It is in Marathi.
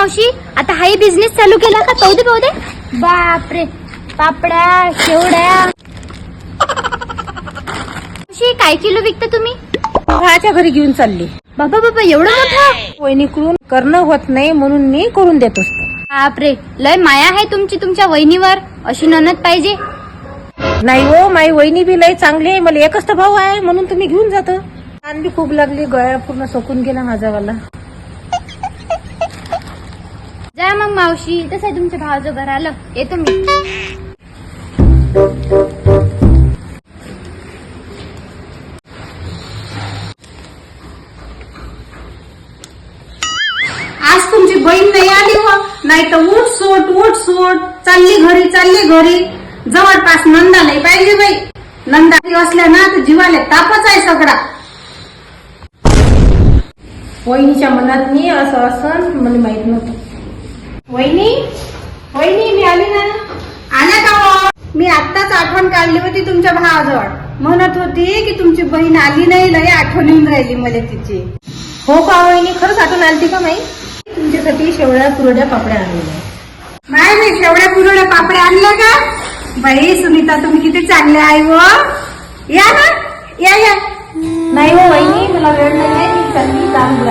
मावशी आता हाही बिझनेस चालू केला का? पाहू दे बापरे, पापड्या शेवड्या. मावशी काय किलो विकता तुम्ही? भावाच्या घरी घेऊन चालली. बाबा बाबा एवढं मोठं? वहिनीकडून करणं होत नाही म्हणून मी करून देत असतो. बापरे, लय माया आहे तुमची तुमच्या वहिनीवर. अशी ननद पाहिजे. नाही हो, माई वहिनी बी लय चांगली आहे. मला एकच तर भाऊ आहे म्हणून तुम्ही घेऊन जात. ताण बी खूप लागली, गळ्या पूर्ण सोकून गेला माझावाला. जा मग मावशी, तसं आहे तुमच्या भावाचं घर आलं. येतो मी. आज तुमची बहीण नाही आली हो, नाही तर उठ सोट चालली घरी. जवळपास नंदा नाही पाहिजे बाई. नंदा असल्या ना तर जीवाले तापच आहे सगळा. वहिनीच्या मनात मी असं मला माहित नव्हतं. वहिनी मी आली ना. आल्या का हो? मी आत्ताच आठवण काढली होती तुमच्या भावाजवळ. म्हणत होती की तुमची बहीण आली नाही, लय आठवण येऊन राहिली मला तिची. हो का वहिनी, खरंच आठवण आली का माई? तुमच्यासाठी शेवळ्या कुरड्या पापड्या आणलेल्या. नाही शेवड्या पुरवड्या पापड्या आणल्या का? बाई सुनीता, तुम्ही किती चांगले आहे व. या ना, या. नाही हो वहिनी, मला वेळ नाही आहे. मी चालली काम